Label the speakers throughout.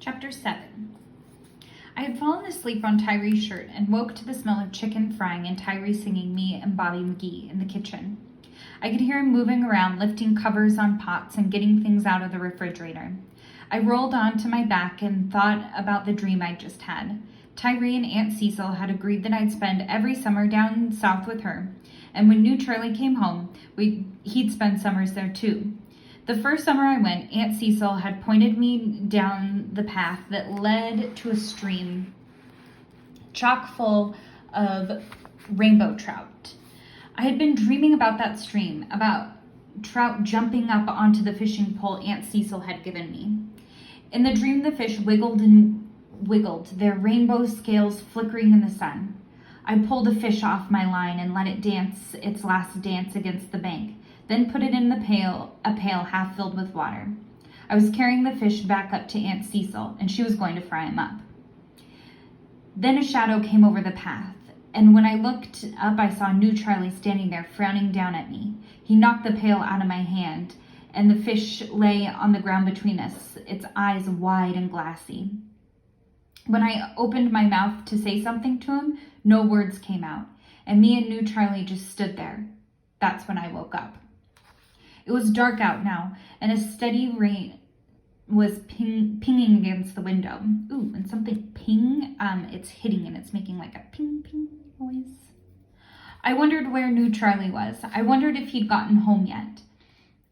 Speaker 1: Chapter 7. I had fallen asleep on Tyree's shirt and woke to the smell of chicken frying and Tyree singing me and Bobby McGee in the kitchen. I could hear him moving around, lifting covers on pots and getting things out of the refrigerator. I rolled onto my back and thought about the dream I'd just had. Tyree and Aunt Cecil had agreed that I'd spend every summer down south with her, and when new Charlie came home, he'd spend summers there too. The first summer I went, Aunt Cecil had pointed me down the path that led to a stream chock full of rainbow trout. I had been dreaming about that stream, about trout jumping up onto the fishing pole Aunt Cecil had given me. In the dream, the fish wiggled and wiggled, their rainbow scales flickering in the sun. I pulled a fish off my line and let it dance its last dance against the bank, then put it in a pail half filled with water. I was carrying the fish back up to Aunt Cecil, and she was going to fry him up. Then a shadow came over the path, and when I looked up, I saw new Charlie standing there, frowning down at me. He knocked the pail out of my hand, and the fish lay on the ground between us, its eyes wide and glassy. When I opened my mouth to say something to him, no words came out, and me and new Charlie just stood there. That's when I woke up. It was dark out now, and a steady rain was pinging against the window. Ooh, and something ping, it's hitting and it's making like a ping, ping noise. I wondered where new Charlie was. I wondered if he'd gotten home yet.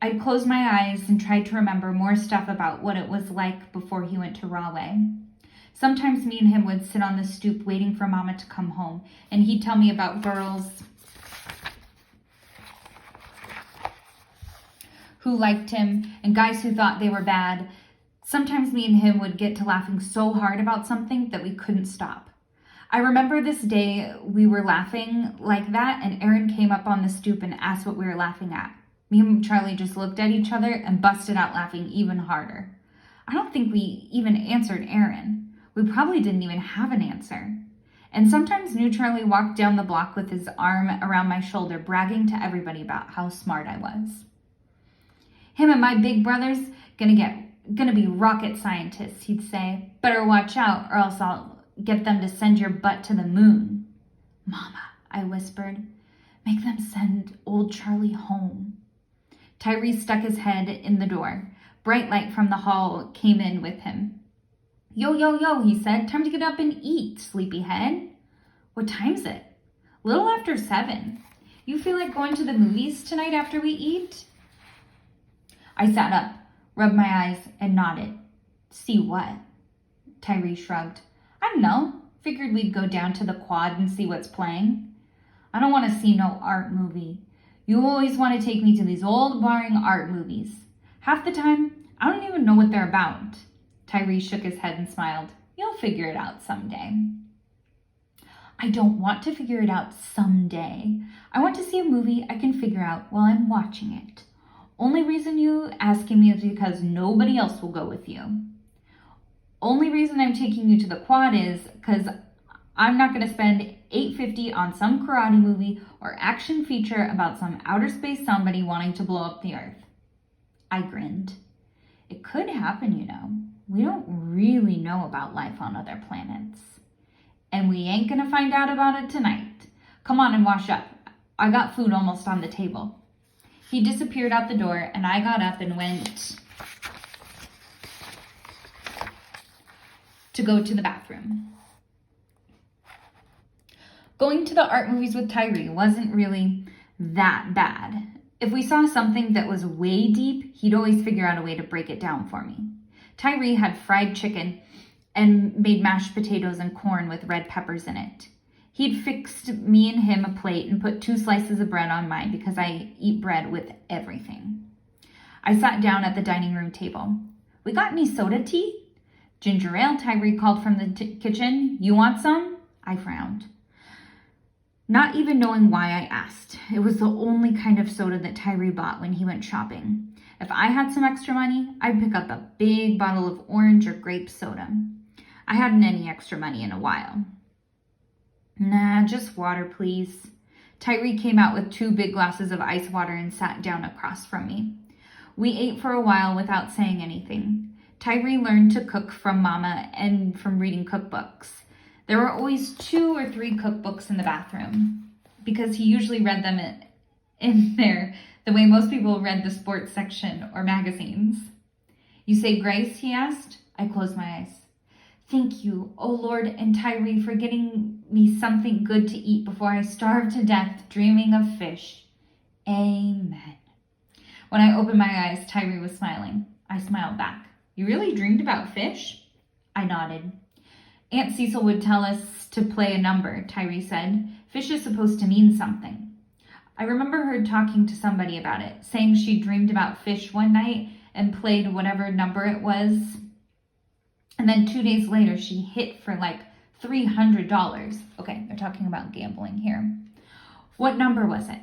Speaker 1: I'd closed my eyes and tried to remember more stuff about what it was like before he went to Rahway. Sometimes me and him would sit on the stoop waiting for Mama to come home, and he'd tell me about girls who liked him and guys who thought they were bad. Sometimes me and him would get to laughing so hard about something that we couldn't stop. I remember this day we were laughing like that, and Aaron came up on the stoop and asked what we were laughing at. Me and Charlie just looked at each other and busted out laughing even harder. I don't think we even answered Aaron. We probably didn't even have an answer. And sometimes new Charlie walked down the block with his arm around my shoulder, bragging to everybody about how smart I was. Him and my big brother's gonna be rocket scientists, he'd say. Better watch out, or else I'll get them to send your butt to the moon. Mama, I whispered, make them send old Charlie home. Tyree stuck his head in the door. Bright light from the hall came in with him. Yo, yo, yo, he said. Time to get up and eat, sleepyhead. What time's it? Little after 7. You feel like going to the movies tonight after we eat? I sat up, rubbed my eyes, and nodded. See what? Tyree shrugged. I don't know. Figured we'd go down to the quad and see what's playing. I don't want to see no art movie. You always want to take me to these old, boring art movies. Half the time, I don't even know what they're about. Tyree shook his head and smiled. You'll figure it out someday. I don't want to figure it out someday. I want to see a movie I can figure out while I'm watching it. Only reason you asking me is because nobody else will go with you. Only reason I'm taking you to the quad is because I'm not going to spend $8.50 on some karate movie or action feature about some outer space somebody wanting to blow up the earth. I grinned. It could happen, you know. We don't really know about life on other planets. And we ain't going to find out about it tonight. Come on and wash up. I got food almost on the table. He disappeared out the door, and I got up and went to go to the bathroom. Going to the art movies with Tyree wasn't really that bad. If we saw something that was way deep, he'd always figure out a way to break it down for me. Tyree had fried chicken and made mashed potatoes and corn with red peppers in it. He'd fixed me and him a plate and put 2 slices of bread on mine because I eat bread with everything. I sat down at the dining room table. We got any soda tea? Ginger ale, Tyree called from the kitchen. You want some? I frowned. Not even knowing why I asked. It was the only kind of soda that Tyree bought when he went shopping. If I had some extra money, I'd pick up a big bottle of orange or grape soda. I hadn't any extra money in a while. Nah, just water, please. Tyree came out with 2 big glasses of ice water and sat down across from me. We ate for a while without saying anything. Tyree learned to cook from Mama and from reading cookbooks. There were always 2 or 3 cookbooks in the bathroom because he usually read them in there the way most people read the sports section or magazines. You say grace, he asked. I closed my eyes. Thank you, O Lord and Tyree, for getting me something good to eat before I starve to death dreaming of fish. Amen. When I opened my eyes, Tyree was smiling. I smiled back. You really dreamed about fish? I nodded. Aunt Cecil would tell us to play a number, Tyree said. Fish is supposed to mean something. I remember her talking to somebody about it, saying she dreamed about fish one night and played whatever number it was. And then 2 days later, she hit for like $300. Okay, they're talking about gambling here. What number was it?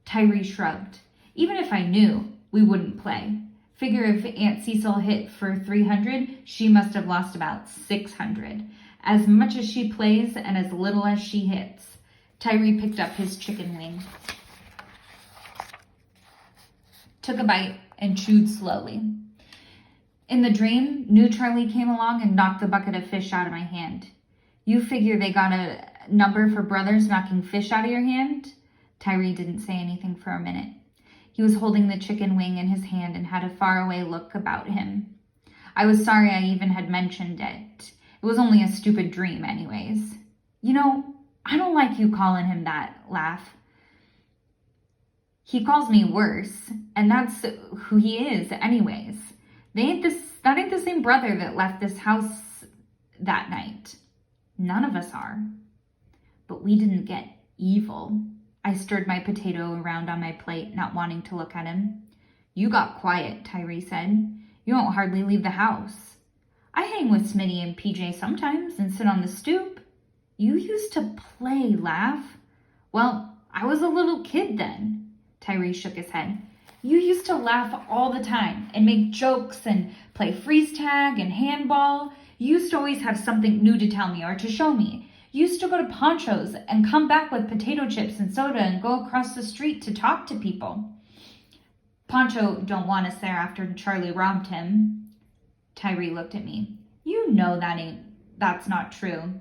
Speaker 1: Tyree shrugged. Even if I knew, we wouldn't play. Figure if Aunt Cecil hit for 300, she must have lost about 600. As much as she plays and as little as she hits. Tyree picked up his chicken wing, took a bite, and chewed slowly. In the dream, new Charlie came along and knocked the bucket of fish out of my hand. You figure they got a number for brothers knocking fish out of your hand? Tyree didn't say anything for a minute. He was holding the chicken wing in his hand and had a faraway look about him. I was sorry I even had mentioned it. It was only a stupid dream anyways. You know, I don't like you calling him that, Laugh. He calls me worse, and that's who he is anyways. That ain't the same brother that left this house that night. None of us are. But we didn't get evil. I stirred my potato around on my plate, not wanting to look at him. You got quiet, Tyree said. You don't hardly leave the house. I hang with Smitty and PJ sometimes and sit on the stoop. You used to play, Laugh. Well, I was a little kid then. Tyree shook his head. You used to laugh all the time and make jokes and play freeze tag and handball. You used to always have something new to tell me or to show me. You used to go to Poncho's and come back with potato chips and soda and go across the street to talk to people. Poncho don't want us there after Charlie robbed him. Tyree looked at me. You know that's not true.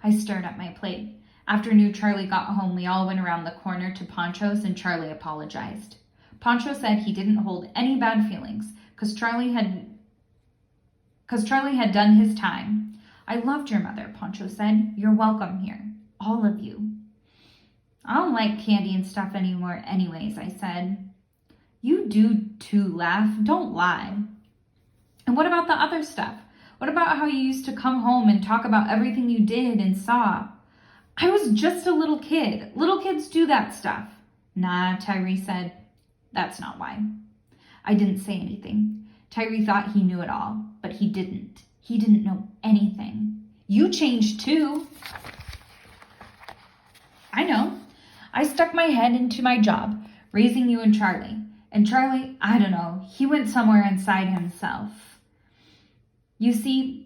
Speaker 1: I stirred up my plate. After new Charlie got home, we all went around the corner to Poncho's and Charlie apologized. Poncho said he didn't hold any bad feelings because Charlie had done his time. I loved your mother, Poncho said. You're welcome here. All of you. I don't like candy and stuff anymore anyways, I said. You do too, Laugh. Don't lie. And what about the other stuff? What about how you used to come home and talk about everything you did and saw? I was just a little kid. Little kids do that stuff. Nah, Tyree said. That's not why. I didn't say anything. Tyree thought he knew it all, but he didn't. He didn't know anything. You changed too. I know. I stuck my head into my job, raising you and Charlie. And Charlie, I don't know, he went somewhere inside himself. You see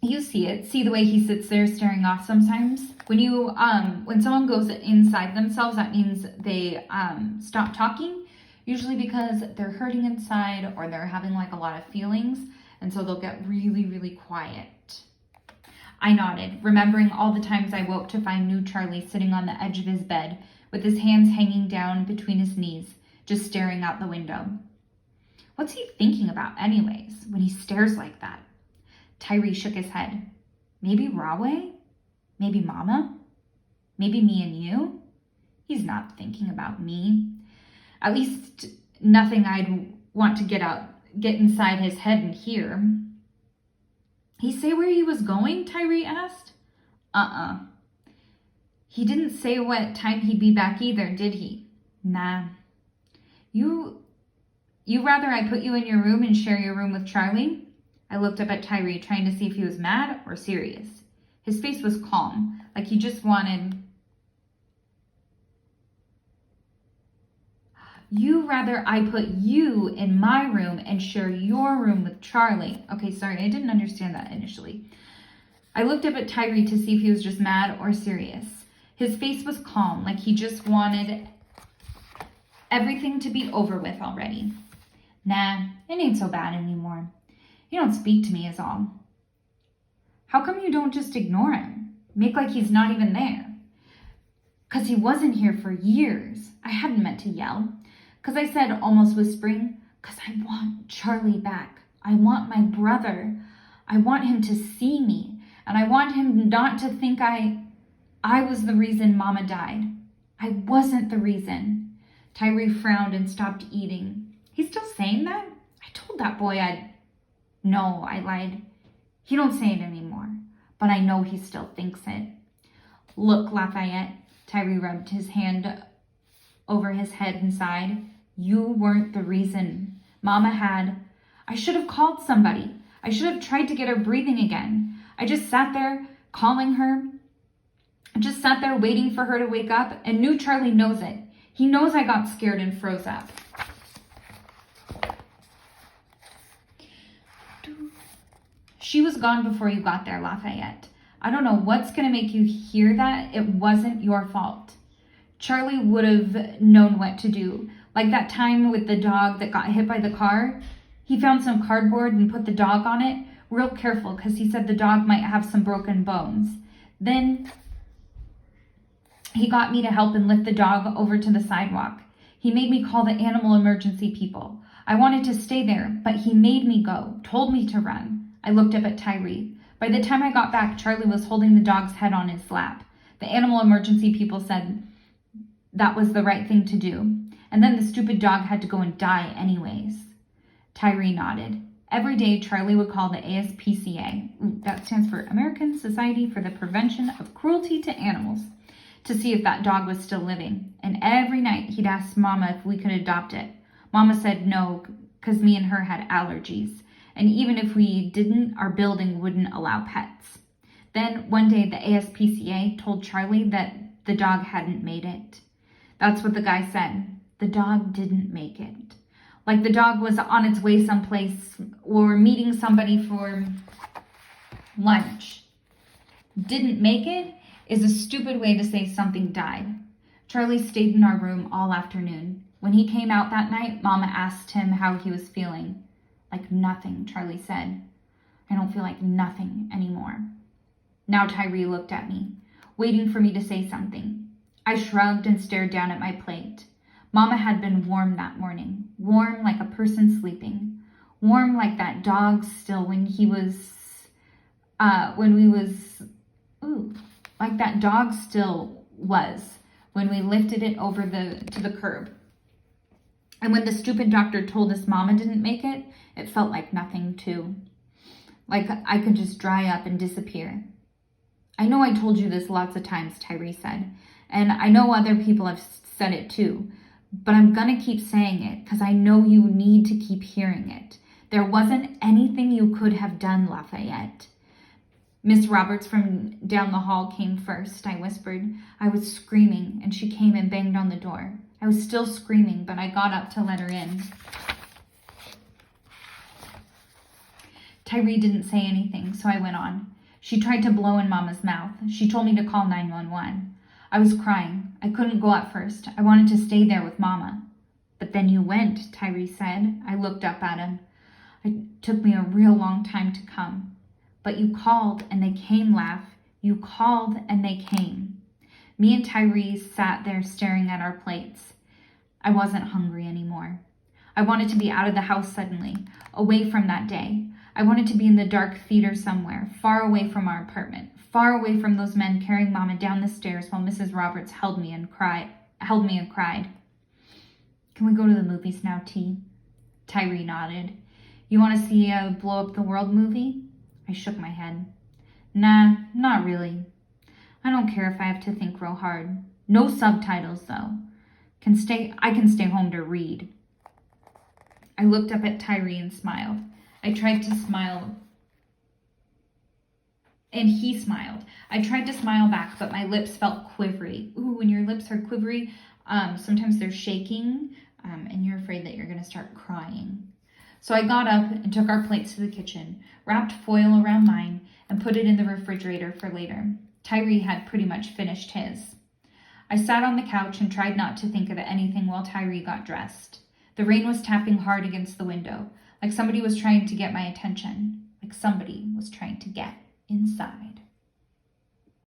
Speaker 1: it. See the way he sits there staring off sometimes? When someone goes inside themselves, that means they stop talking, usually because they're hurting inside or they're having like a lot of feelings, and so they'll get really, really quiet. I nodded, remembering all the times I woke to find new Charlie sitting on the edge of his bed with his hands hanging down between his knees, just staring out the window. What's he thinking about anyways, when he stares like that? Tyree shook his head. Maybe Rahway? Maybe Mama? Maybe me and you? He's not thinking about me. At least nothing I'd want to get inside his head and hear. He say where he was going? Tyree asked. He didn't say what time he'd be back either, did he? Nah. You rather I put you in your room and share your room with Charlie? I looked up at Tyree, trying to see if he was mad or serious. His face was calm, like he just wanted... You rather I put you in my room and share your room with Charlie. Okay, sorry, I didn't understand that initially. I looked up at Tyree to see if he was just mad or serious. His face was calm, like he just wanted everything to be over with already. Nah, it ain't so bad anymore. You don't speak to me is all. How come you don't just ignore him? Make like he's not even there. 'Cause he wasn't here for years. I hadn't meant to yell. 'Cause I said, almost whispering, 'cause I want Charlie back. I want my brother. I want him to see me. And I want him not to think I was the reason Mama died. I wasn't the reason. Tyree frowned and stopped eating. He's still saying that? I told that boy No, I lied. He don't say it anymore. But I know he still thinks it. Look, Lafayette. Tyree rubbed his hand over his head and sighed. You weren't the reason. Mama had. I should have called somebody. I should have tried to get her breathing again. I just sat there calling her. I just sat there waiting for her to wake up and knew Charlie knows it. He knows I got scared and froze up. She was gone before you got there, Lafayette. I don't know what's going to make you hear that. It wasn't your fault. Charlie would have known what to do. Like that time with the dog that got hit by the car. He found some cardboard and put the dog on it, real careful because he said the dog might have some broken bones. Then he got me to help and lift the dog over to the sidewalk. He made me call the animal emergency people. I wanted to stay there, but he made me go, told me to run. I looked up at Tyree. By the time I got back, Charlie was holding the dog's head on his lap. The animal emergency people said that was the right thing to do. And then the stupid dog had to go and die anyways. Tyree nodded. Every day, Charlie would call the ASPCA, that stands for American Society for the Prevention of Cruelty to Animals, to see if that dog was still living. And every night, he'd ask Mama if we could adopt it. Mama said no, because me and her had allergies. And even if we didn't, our building wouldn't allow pets. Then one day, the ASPCA told Charlie that the dog hadn't made it. That's what the guy said. The dog didn't make it. Like the dog was on its way someplace or meeting somebody for lunch. Didn't make it is a stupid way to say something died. Charlie stayed in our room all afternoon. When he came out that night, Mama asked him how he was feeling. Like nothing, Charlie said. I don't feel like nothing anymore. Now Tyree looked at me, waiting for me to say something. I shrugged and stared down at my plate. Mama had been warm that morning, warm like a person sleeping, warm like that dog still like that dog still was when we lifted it over to the curb. And when the stupid doctor told us Mama didn't make it, it felt like nothing too. Like I could just dry up and disappear. I know I told you this lots of times, Tyree said, and I know other people have said it too. But I'm going to keep saying it because I know you need to keep hearing it. There wasn't anything you could have done, Lafayette. Miss Roberts from down the hall came first, I whispered. I was screaming, and she came and banged on the door. I was still screaming, but I got up to let her in. Tyree didn't say anything, so I went on. She tried to blow in Mama's mouth. She told me to call 911. I was crying. I couldn't go at first. I wanted to stay there with Mama. But then you went, Tyree said. I looked up at him. It took me a real long time to come. But you called and they came, Laugh. You called and they came. Me and Tyree sat there staring at our plates. I wasn't hungry anymore. I wanted to be out of the house suddenly, away from that day. I wanted to be in the dark theater somewhere, far away from our apartment, far away from those men carrying Mama down the stairs while Mrs. Roberts held me and cried. Can we go to the movies now, T? Tyree nodded. You want to see a blow up the world movie? I shook my head. Nah, not really. I don't care if I have to think real hard. No subtitles, though. I can stay home to read. I looked up at Tyree and smiled. I tried to smile, and he smiled. I tried to smile back, but my lips felt quivery. Ooh, when your lips are quivery, sometimes they're shaking, and you're afraid that you're going to start crying. So I got up and took our plates to the kitchen, wrapped foil around mine, and put it in the refrigerator for later. Tyree had pretty much finished his. I sat on the couch and tried not to think of anything while Tyree got dressed. The rain was tapping hard against the window. like somebody was trying to get my attention, like somebody was trying to get inside.